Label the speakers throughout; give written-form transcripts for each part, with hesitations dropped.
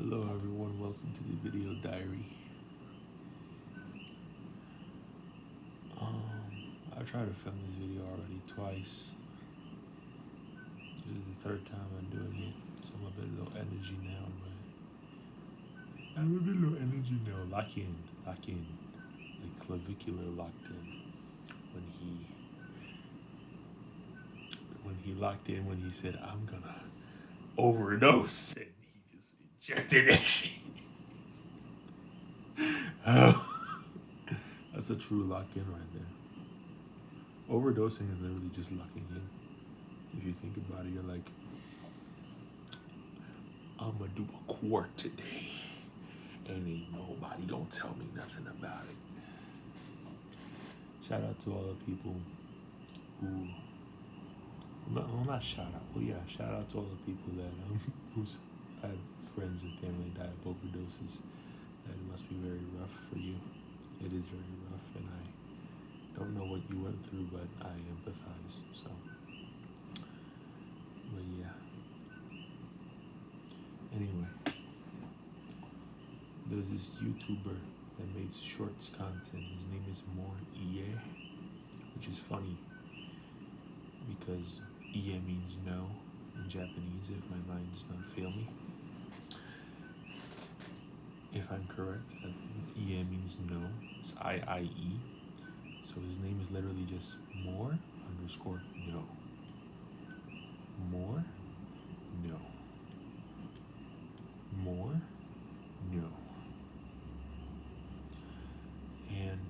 Speaker 1: Hello everyone, welcome to the video diary. I tried to film this video already twice. This is the third time I'm doing it, so I'm a bit low energy now, but I'm a bit low energy now. Lock in. Like clavicular locked in. When he locked in when he said, I'm gonna overdose, and he just injected that shit. Oh, that's a true lock in right there. Overdosing is literally just locking in. If you think about it, you're like, I'm gonna do a quart today, and ain't nobody gonna tell me nothing about it. Shout out to all the people who, not shout out, but yeah, shout out to all the people that who's had friends and family die of overdoses. That must be very rough for you. It is very rough, and I don't know what you went through, but I empathize. So, but yeah. Anyway, there's this YouTuber that makes shorts content. His name is More Iye, which is funny because Iye means no in Japanese, if my mind does not fail me. If I'm correct, Iye means no. It's I-I-E. So his name is literally just More underscore no. More no. More no. And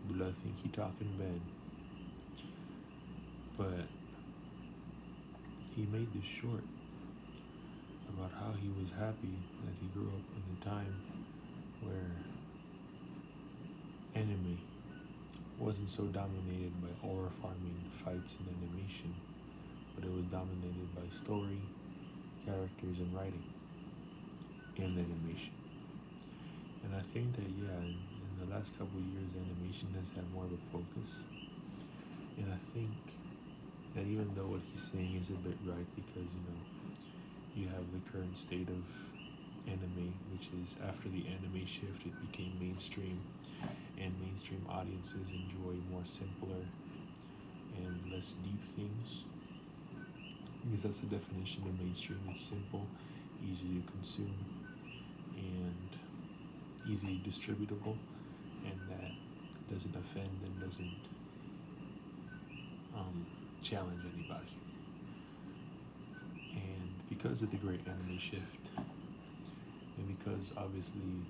Speaker 1: but I think he talking bad. But he made this short about how he was happy that he grew up in a time where anime wasn't so dominated by horror farming fights and animation, but it was dominated by story, characters, and writing and animation. And I think that yeah, in the last couple of years, animation has had more of a focus. And I think that even though what he's saying is a bit right, because you have the current state of anime, which is after the anime shift, it became mainstream, and mainstream audiences enjoy more simpler and less deep things. Because that's the definition of mainstream. It's simple, easy to consume, and easy distributable, and that doesn't offend and doesn't challenge anybody. And because of the great anime shift, and because obviously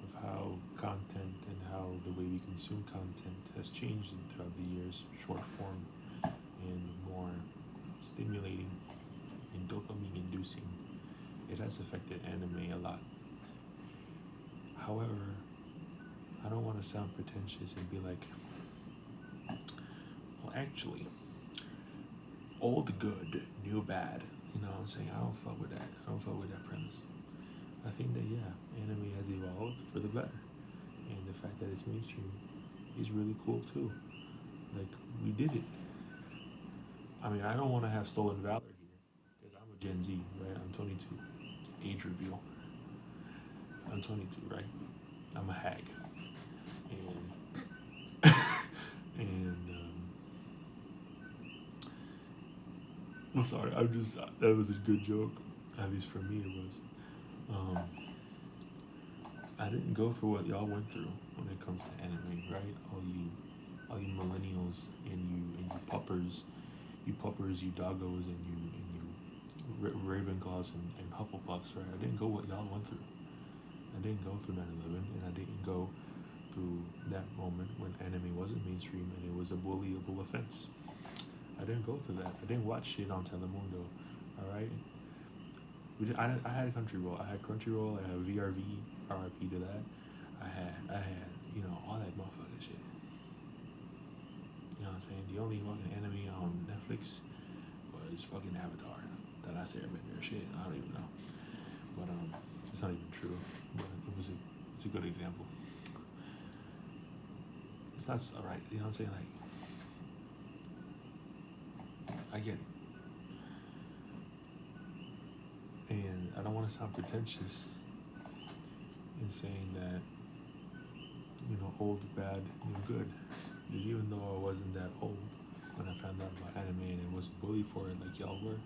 Speaker 1: of how content and how the way we consume content has changed throughout the years, short form and more stimulating and dopamine inducing, it has affected anime a lot. However, I don't want to sound pretentious and be like, well, actually, old good, new bad. You know what I'm saying? I don't fuck with that. I don't fuck with that premise. I think that yeah, anime has evolved for the better, and the fact that it's mainstream is really cool too. Like we did it. I mean, I don't want to have stolen valor here because I'm a Gen Z, right? I'm 22. Age reveal. I'm 22, right? I'm a hag, and I'm sorry. I'm just that was a good joke. At least for me, it was. Um, I didn't go through what y'all went through when it comes to anime, right? All you millennials you puppers, you doggos, and you Ravenclaws and Hufflepuffs, right? I didn't go what y'all went through. I didn't go through 9/11, and I didn't go through that moment when anime wasn't mainstream and it was a bullyable offense. I didn't go through that. I didn't watch shit on Telemundo. All right. I had Crunchyroll. I had Crunchyroll. I had VRV. RIP to that. I had all that motherfucking shit. You know what I'm saying? The only fucking anime on Netflix was fucking Avatar. That I say Airbender shit. I don't even know. But it's not even true. But it's a good example. It's not alright. You know what I'm saying? Like I get it. And I don't want to sound pretentious in saying that, old, bad, and good. Because even though I wasn't that old when I found out about anime and I wasn't bullied for it like y'all were,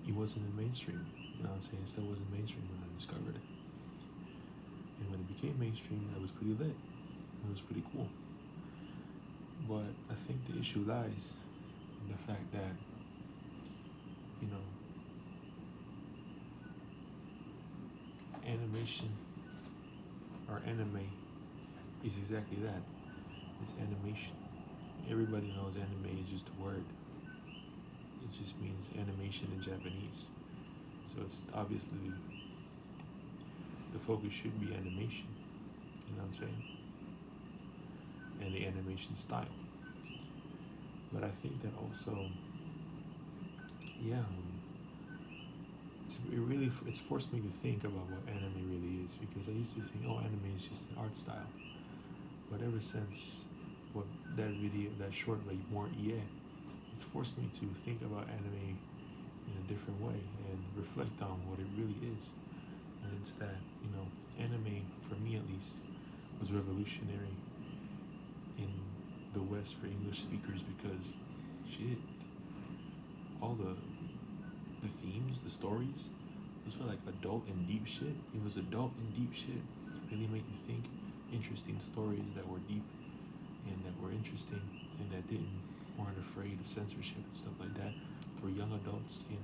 Speaker 1: it wasn't in mainstream. You know what I'm saying? It still wasn't mainstream when I discovered it. And when it became mainstream, I was pretty lit. It was pretty cool. But I think the issue lies in the fact that, you know, animation or anime is exactly that. It's animation. Everybody knows anime is just a word. It just means animation in Japanese. So it's obviously the focus should be animation. You know what I'm saying? And the animation style. But I think that also, yeah, it's forced me to think about what anime really is, because I used to think, oh, anime is just an art style. But ever since what that video, that short, like more EA, it's forced me to think about anime in a different way and reflect on what it really is. And it's that, anime, for me at least, was revolutionary in the West for English speakers because, shit, all the themes, the stories, those were like adult and deep shit. It was adult and deep shit. Really made you think. Interesting stories that were deep and that were interesting and that weren't afraid of censorship and stuff like that for young adults and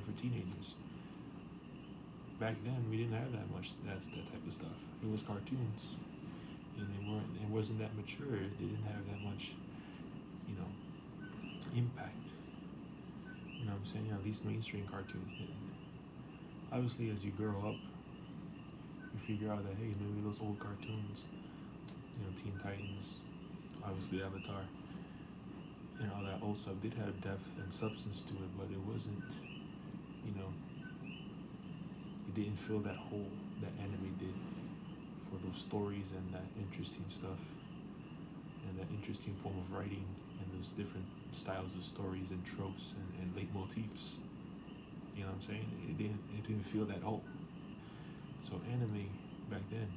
Speaker 1: for teenagers. Back then we didn't have that much that type of stuff. It was cartoons and it wasn't that mature. It didn't have that much, you know, impact. You know what I'm saying? At least mainstream cartoons didn't. Obviously as you grow up you figure out that, hey, maybe those old cartoons, Teen Titans, obviously Avatar, and all that old stuff did have depth and substance to it, but it wasn't, you know, it didn't fill that hole that anime did for those stories and that interesting stuff and that interesting form of writing and those different styles of stories and tropes and leitmotifs. You know what I'm saying? It didn't feel that hole. So anime back then,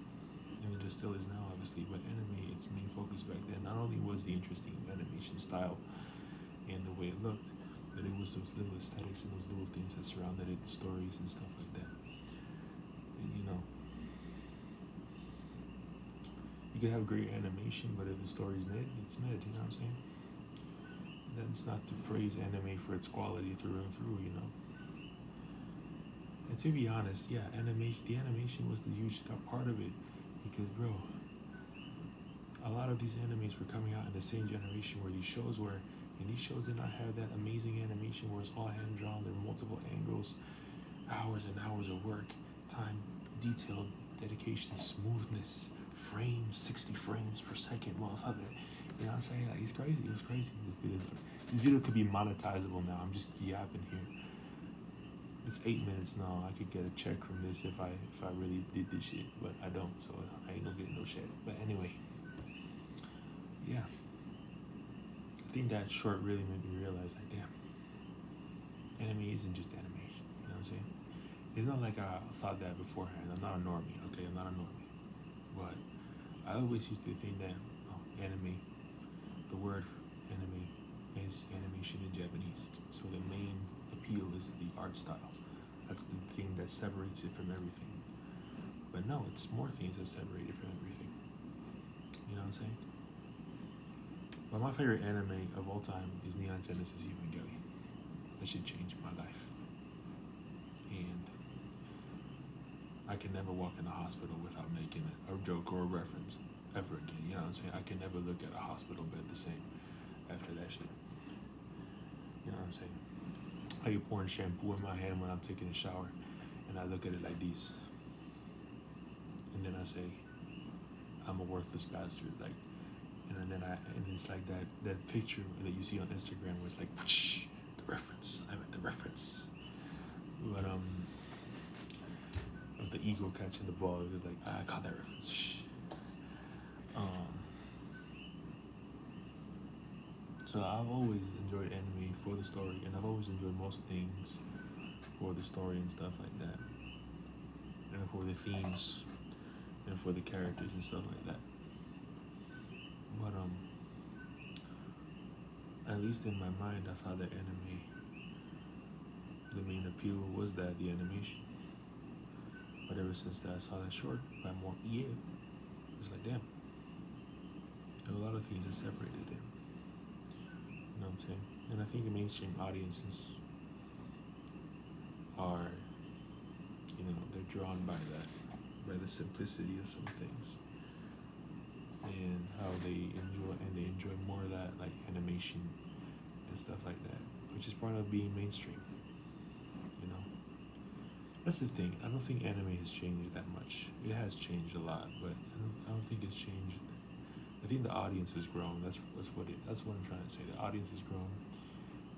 Speaker 1: and it just still is now obviously, but anime, its main focus back then not only was the interesting animation style and the way it looked, but it was those little aesthetics and those little things that surrounded it, the stories and stuff like that. And you could have great animation, but if the story's mid, it's mid, you know what I'm saying? That's not to praise anime for its quality through and through, And to be honest, yeah, the animation was the huge part of it, because bro, a lot of these animes were coming out in the same generation where these shows were, and these shows did not have that amazing animation where it's all hand drawn, there are multiple angles, hours and hours of work, time, detail, dedication, smoothness, frames, 60 frames per second, motherfucker. You know what I'm saying? Like, it's crazy. It was crazy. This video could be monetizable now. I'm just yapping here. It's 8 minutes now. I could get a check from this if I really did this shit, but I don't, so I ain't gonna get no shit. But anyway, yeah. I think that short really made me realize, like, damn, anime isn't just animation. You know what I'm saying? It's not like I thought that beforehand. I'm not a normie, okay? I'm not a normie. But I always used to think that anime, the word anime is animation in Japanese. So the main appeal is the art style. That's the thing that separates it from everything. But no, it's more things that separate it from everything. You know what I'm saying? But my favorite anime of all time is Neon Genesis Evangelion. That should change my life. And I can never walk in a hospital without making a joke or a reference ever again. You know what I'm saying? I can never look at a hospital bed the same after that shit. You know what I'm saying? I be pouring shampoo in my hand when I'm taking a shower, and I look at it like this, and then I say, I'm a worthless bastard. Like, and it's like that picture that you see on Instagram where it's like, whoosh, the reference. I meant the reference. But of the eagle catching the ball, it was like, I caught that reference. Shh. So I've always enjoyed anime for the story, and I've always enjoyed most things for the story and stuff like that, and for the themes, and for the characters and stuff like that. But at least in my mind, I thought the anime, the main appeal was that the animation. But ever since that I saw that short by more it was like, damn, there are a lot of things that separated it. You know what I'm saying? And I think the mainstream audiences are, they're drawn by that, by the simplicity of some things, and how they enjoy more of that, like animation and stuff like that, which is part of being mainstream. You know, that's the thing. I don't think anime has changed that much. It has changed a lot, but I don't think it's changed. I think the audience has grown. That's what I'm trying to say. The audience has grown,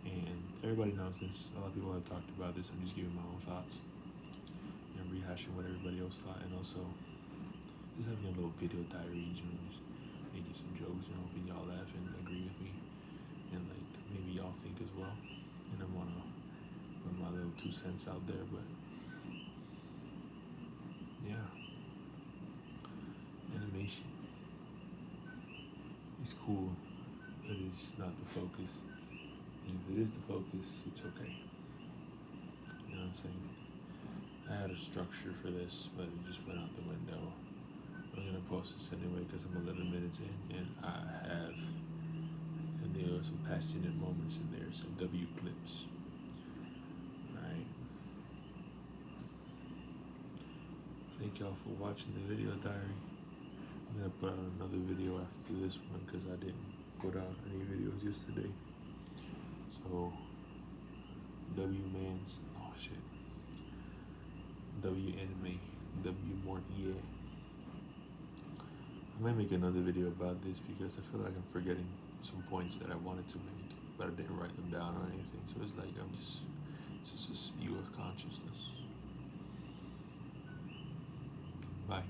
Speaker 1: and everybody knows this. A lot of people have talked about this. I'm just giving my own thoughts and rehashing what everybody else thought, and also just having a little video diary, just making some jokes and hoping y'all laugh and agree with me, and like maybe y'all think as well. And I wanna put my little 2 cents out there, but yeah, animation is cool, but it's not the focus. And if it is the focus, it's okay. You know what I'm saying? I had a structure for this, but it just went out the window. I'm gonna post this anyway because I'm 11 minutes in, and there are some passionate moments in there, some W clips. Alright. Thank y'all for watching the video diary. I'm gonna put out another video after this one because I didn't put out any videos yesterday. So W Mans, oh shit. W Anime, W more yeah. I might make another video about this because I feel like I'm forgetting some points that I wanted to make, but I didn't write them down or anything. So it's like it's just a spew of consciousness. Bye.